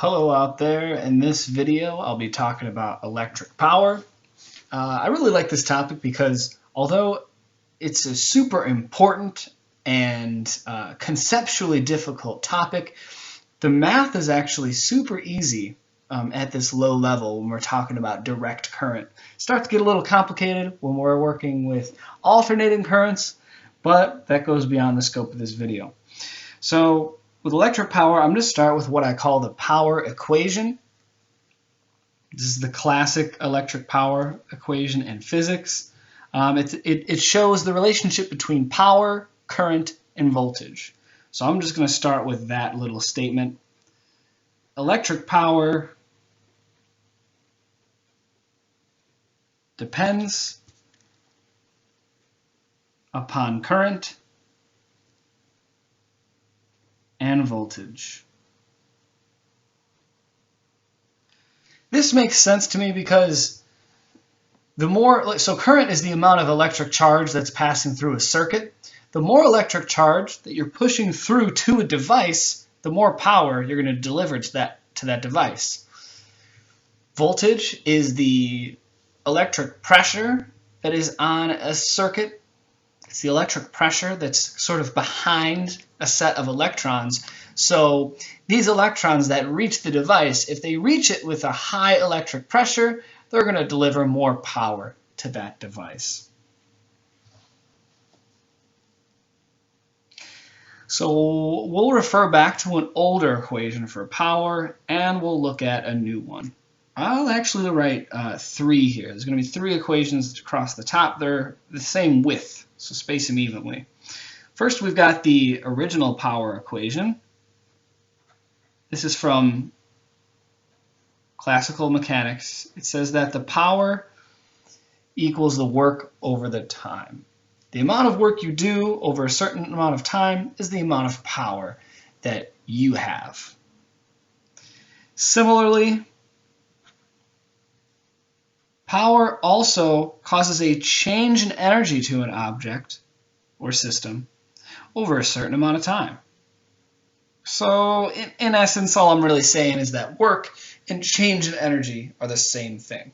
Hello out there. In this video, I'll be talking about electric power. I really like this topic because although it's a super important and conceptually difficult topic, the math is actually super easy at this low level when we're talking about direct current. It starts to get a little complicated when we're working with alternating currents, but that goes beyond the scope of this video. So with electric power, I'm going to start with what I call the power equation. This is the classic electric power equation in physics. It shows the relationship between power, current, and voltage. So I'm just going to start with that little statement. Electric power depends upon current and voltage. This makes sense to me because so current is the amount of electric charge that's passing through a circuit. The more electric charge that you're pushing through to a device, the more power you're going to deliver to that device. Voltage is the electric pressure that is on a circuit. It's the electric pressure that's sort of behind a set of electrons. So these electrons that reach the device, if they reach it with a high electric pressure, they're going to deliver more power to that device. So we'll refer back to an older equation for power, and we'll look at a new one. I'll actually write three here. There's going to be three equations across the top. They're the same width, so space them evenly. First, we've got the original power equation. This is from classical mechanics. It says that the power equals the work over the time. The amount of work you do over a certain amount of time is the amount of power that you have. Similarly, power also causes a change in energy to an object or system over a certain amount of time. So in essence, all I'm really saying is that work and change in energy are the same thing.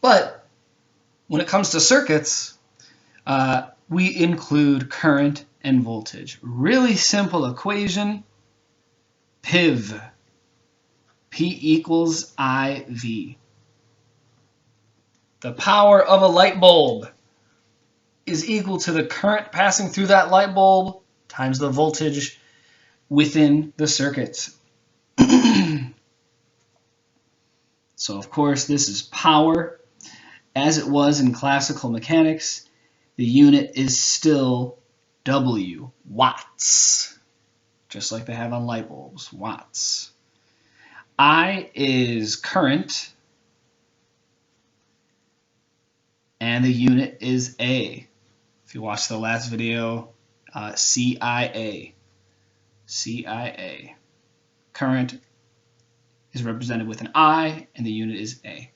But when it comes to circuits, we include current and voltage. Really simple equation, PIV. P equals IV. The power of a light bulb is equal to the current passing through that light bulb times the voltage within the circuit. So of course this is power. As it was in classical mechanics, the unit is still W, watts, just like they have on light bulbs, watts. I is current, and the unit is A. If you watched the last video, CIA. CIA. Current is represented with an I, and the unit is A.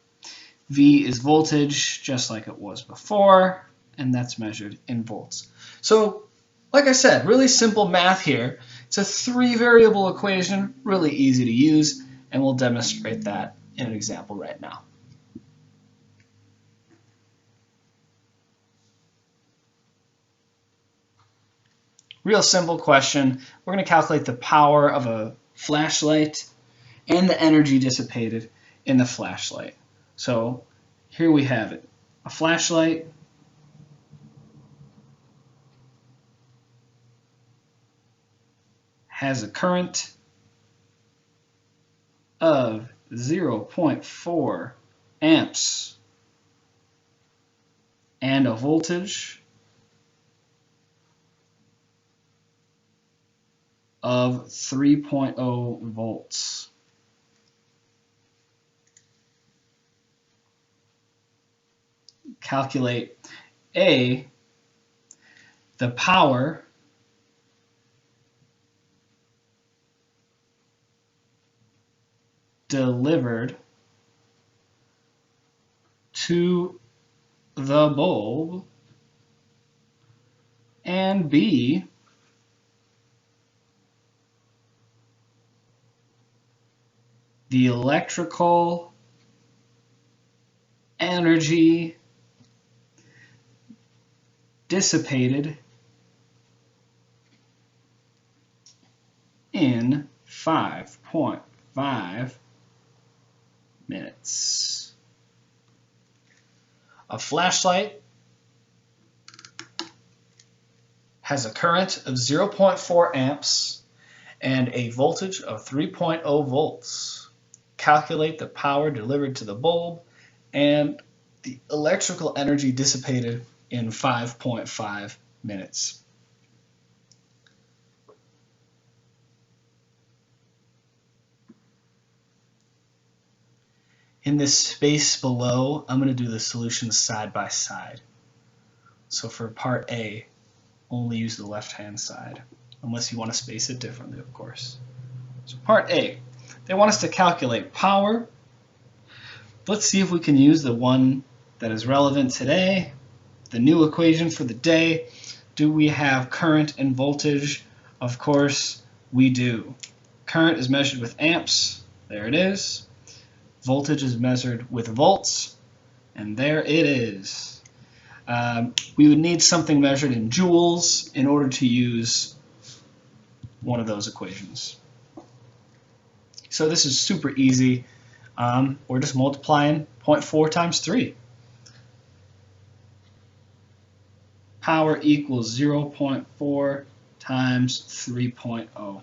V is voltage, just like it was before, and that's measured in volts. So, like I said, really simple math here. It's a three-variable equation, really easy to use, and we'll demonstrate that in an example right now. Real simple question. We're going to calculate the power of a flashlight and the energy dissipated in the flashlight. So here we have it. A flashlight has a current of 0.4 amps and a voltage of 3.0 volts. Calculate A, the power delivered to the bulb, and B, the electrical energy dissipated in 5.5 minutes. A flashlight has a current of 0.4 amps and a voltage of 3.0 volts. Calculate the power delivered to the bulb and the electrical energy dissipated in 5.5 minutes. In this space below, I'm going to do the solutions side by side. So for part A, only use the left-hand side, unless you want to space it differently, of course. So part A, they want us to calculate power. Let's see if we can use the one that is relevant today, the new equation for the day. Do we have current and voltage? Of course, we do. Current is measured with amps. There it is. Voltage is measured with volts, and there it is. We would need something measured in joules in order to use one of those equations. So this is super easy. We're just multiplying 0.4 times 3. Power equals 0.4 times 3.0.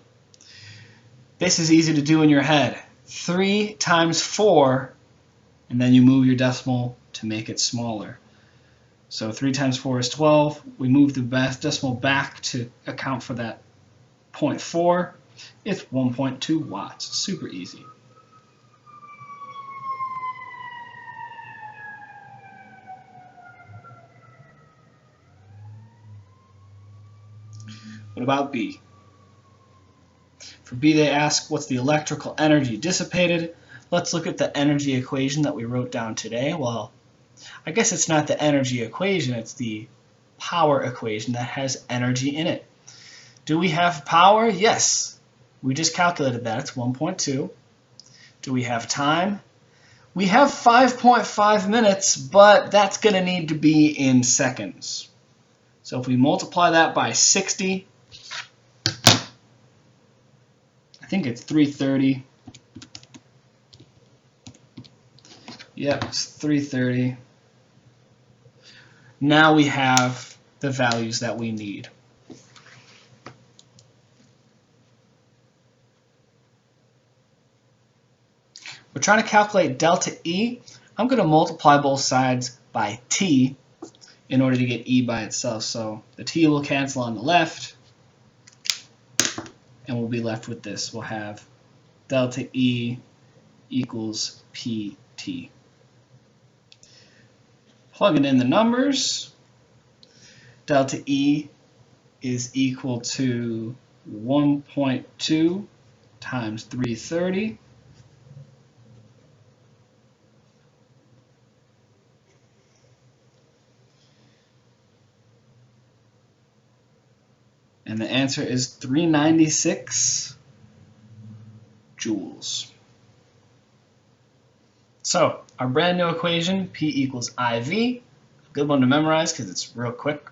This is easy to do in your head. 3 times 4, and then you move your decimal to make it smaller. So 3 times 4 is 12. We move the decimal back to account for that 0.4. It's 1.2 watts. Super easy. What about B? For B, they ask, what's the electrical energy dissipated? Let's look at the energy equation that we wrote down today. Well, I guess it's not the energy equation, it's the power equation that has energy in it. Do we have power? Yes. We just calculated that. It's 1.2. Do we have time? We have 5.5 minutes, but that's going to need to be in seconds. So if we multiply that by 60, I think it's 330. Yep, it's 330. Now we have the values that we need. We're trying to calculate delta E. I'm going to multiply both sides by T in order to get E by itself. So the T will cancel on the left, and we'll be left with this. We'll have delta E equals PT. Plugging in the numbers, delta E is equal to 1.2 times 330. And the answer is 396 joules. So our brand new equation, P equals IV, good one to memorize because it's real quick.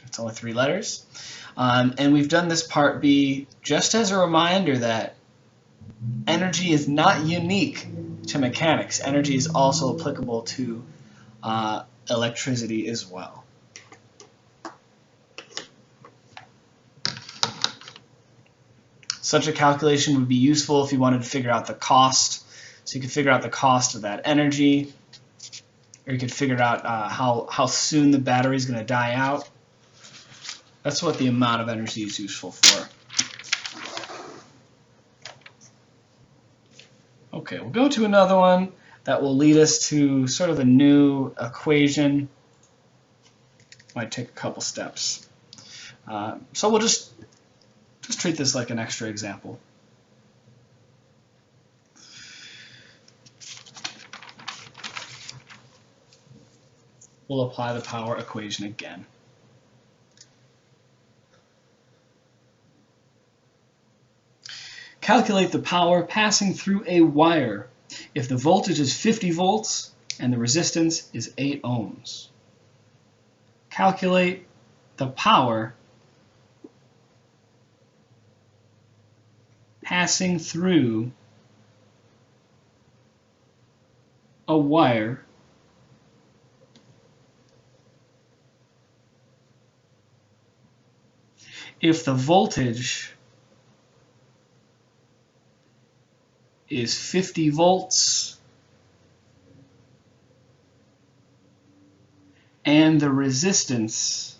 It's only 3 letters. And we've done this part B just as a reminder that energy is not unique to mechanics. Energy is also applicable to electricity as well. Such a calculation would be useful if you wanted to figure out the cost. So you could figure out the cost of that energy, or you could figure out how soon the battery is going to die out. That's what the amount of energy is useful for. Okay, we'll go to another one that will lead us to sort of a new equation. Might take a couple steps. So we'll just treat this like an extra example. We'll apply the power equation again. Calculate the power passing through a wire if the voltage is 50 volts and the resistance is 8 ohms. Calculate the power passing through a wire if the voltage is 50 volts and the resistance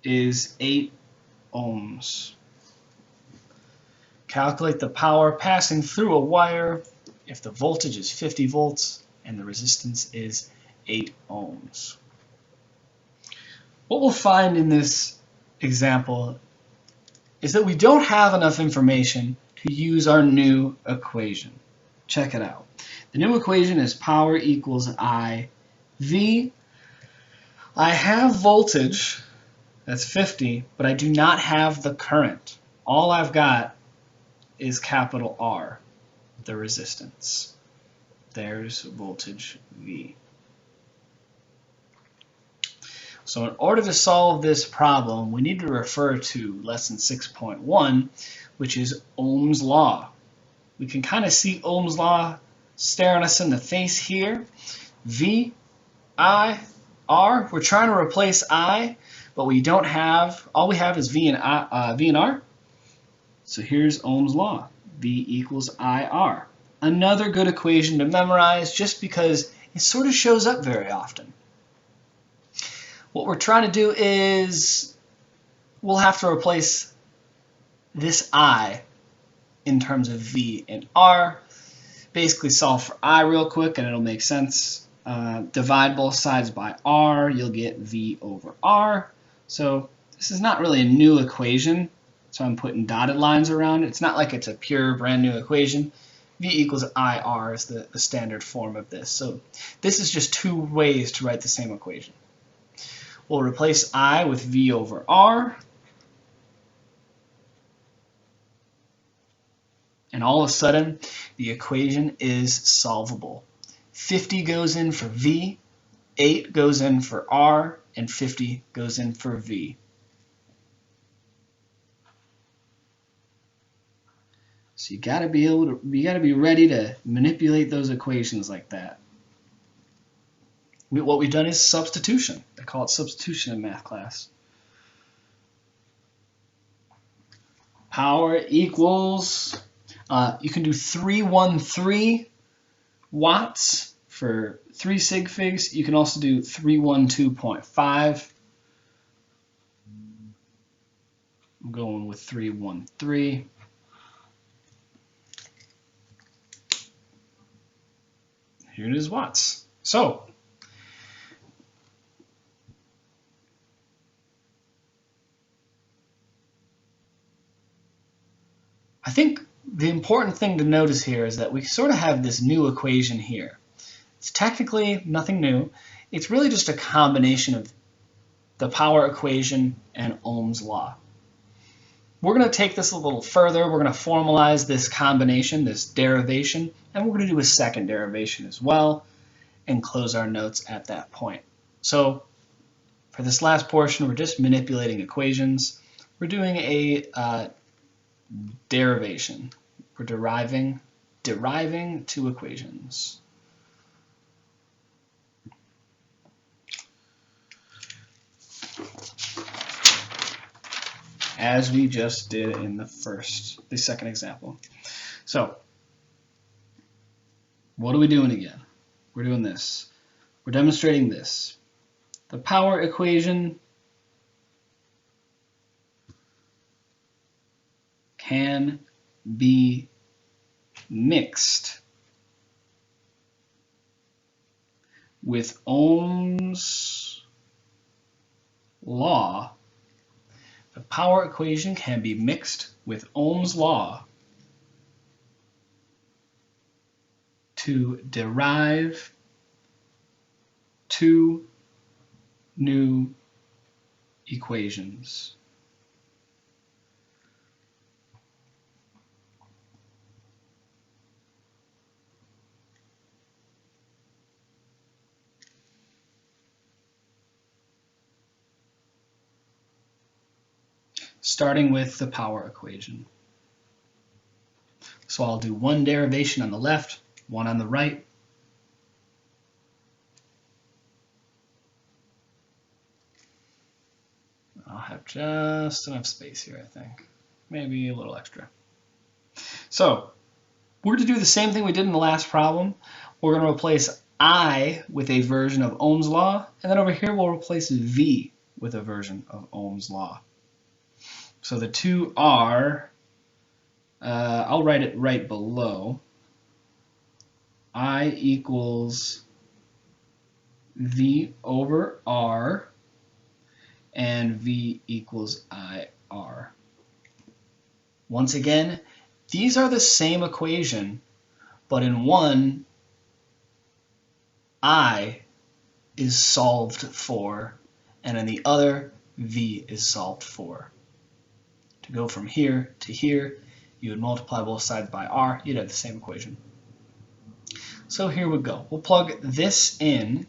is 8 ohms. Calculate the power passing through a wire if the voltage is 50 volts and the resistance is 8 ohms. What we'll find in this example is that we don't have enough information to use our new equation. Check it out. The new equation is power equals IV. I have voltage, that's 50, but I do not have the current. All I've got is capital R, the resistance. There's voltage V. So in order to solve this problem, we need to refer to lesson 6.1, which is Ohm's law. We can kind of see Ohm's law staring us in the face here. V, I, R. We're trying to replace I, but we don't have, all we have is V and R. So here's Ohm's law, V equals IR. Another good equation to memorize just because it sort of shows up very often. What we're trying to do is we'll have to replace this I in terms of V and R. Basically solve for I real quick and it'll make sense. Divide both sides by R, you'll get V over R. So this is not really a new equation, so I'm putting dotted lines around it. It's not like it's a pure brand new equation. V equals IR is the standard form of this. So this is just two ways to write the same equation. We'll replace I with V over R. And all of a sudden, the equation is solvable. 50 goes in for V, 8 goes in for R, and 50 goes in for V. So you gotta be ready to manipulate those equations like that. What we've done is substitution. They call it substitution in math class. Power equals, you can do 313 watts for 3 sig figs. You can also do 312.5. I'm going with 313. Here it is, watts. So, I think the important thing to notice here is that we sort of have this new equation here. It's technically nothing new. It's really just a combination of the power equation and Ohm's law. We're going to take this a little further. We're going to formalize this combination, this derivation, and we're going to do a second derivation as well and close our notes at that point. So for this last portion, we're just manipulating equations. We're doing a derivation. We're deriving two equations. As we just did in the second example. So, what are we doing again? We're doing this. We're demonstrating this. The power equation can be mixed with Ohm's law. The power equation can be mixed with Ohm's law to derive two new equations. starting with the power equation. So I'll do one derivation on the left, one on the right. I'll have just enough space here, I think. Maybe a little extra. So we're going to do the same thing we did in the last problem. We're going to replace I with a version of Ohm's law, and then over here we'll replace V with a version of Ohm's law. So the two are, I'll write it right below, I equals V over R, and V equals IR. Once again, these are the same equation, but in one, I is solved for, and in the other, V is solved for. To go from here to here, you would multiply both sides by R, you'd have the same equation. So here we go. We'll plug this in.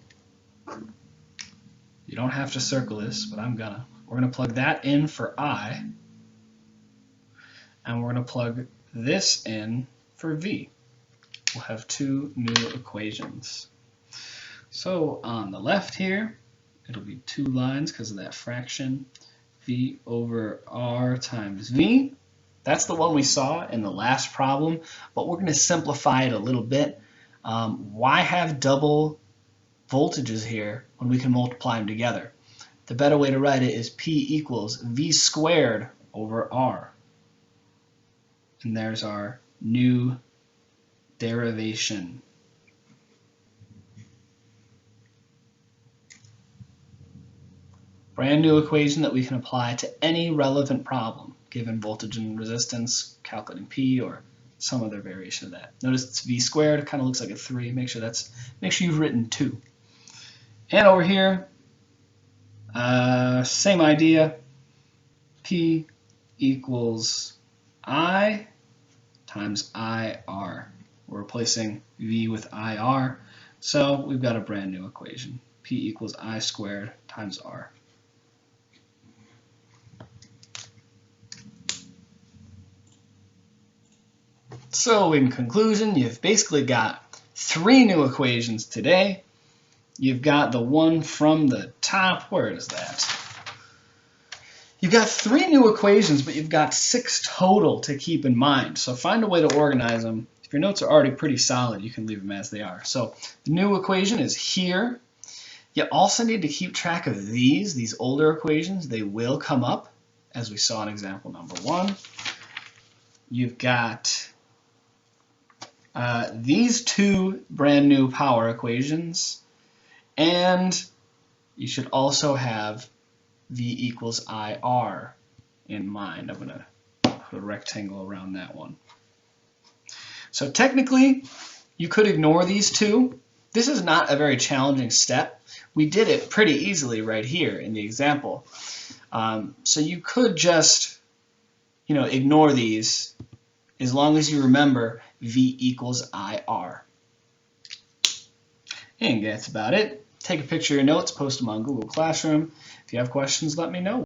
You don't have to circle this, but I'm gonna. We're gonna plug that in for I, and we're gonna plug this in for V. We'll have two new equations. So on the left here, it'll be two lines because of that fraction. V over R times V. That's the one we saw in the last problem, but we're going to simplify it a little bit. Why have double voltages here when we can multiply them together? The better way to write it is P equals V squared over R. And there's our new derivation. Brand new equation that we can apply to any relevant problem, given voltage and resistance, calculating P, or some other variation of that. Notice it's V squared, kind of looks like a 3. Make sure you've written 2. And over here, same idea. P equals I times IR. We're replacing V with IR, so we've got a brand new equation. P equals I squared times R. So in conclusion, you've basically got 3 new equations today. You've got the one from the top. Where is that? You've got 3 new equations, but you've got 6 total to keep in mind. So find a way to organize them. If your notes are already pretty solid, you can leave them as they are. So the new equation is here. You also need to keep track of these older equations. They will come up, as we saw in example number 1. You've got these 2 brand new power equations, and you should also have V equals IR in mind. I'm going to put a rectangle around that one. So technically, you could ignore these 2. This is not a very challenging step. We did it pretty easily right here in the example. So you could just, ignore these as long as you remember V equals IR. And that's about it. Take a picture of your notes, post them on Google Classroom. If you have questions, let me know.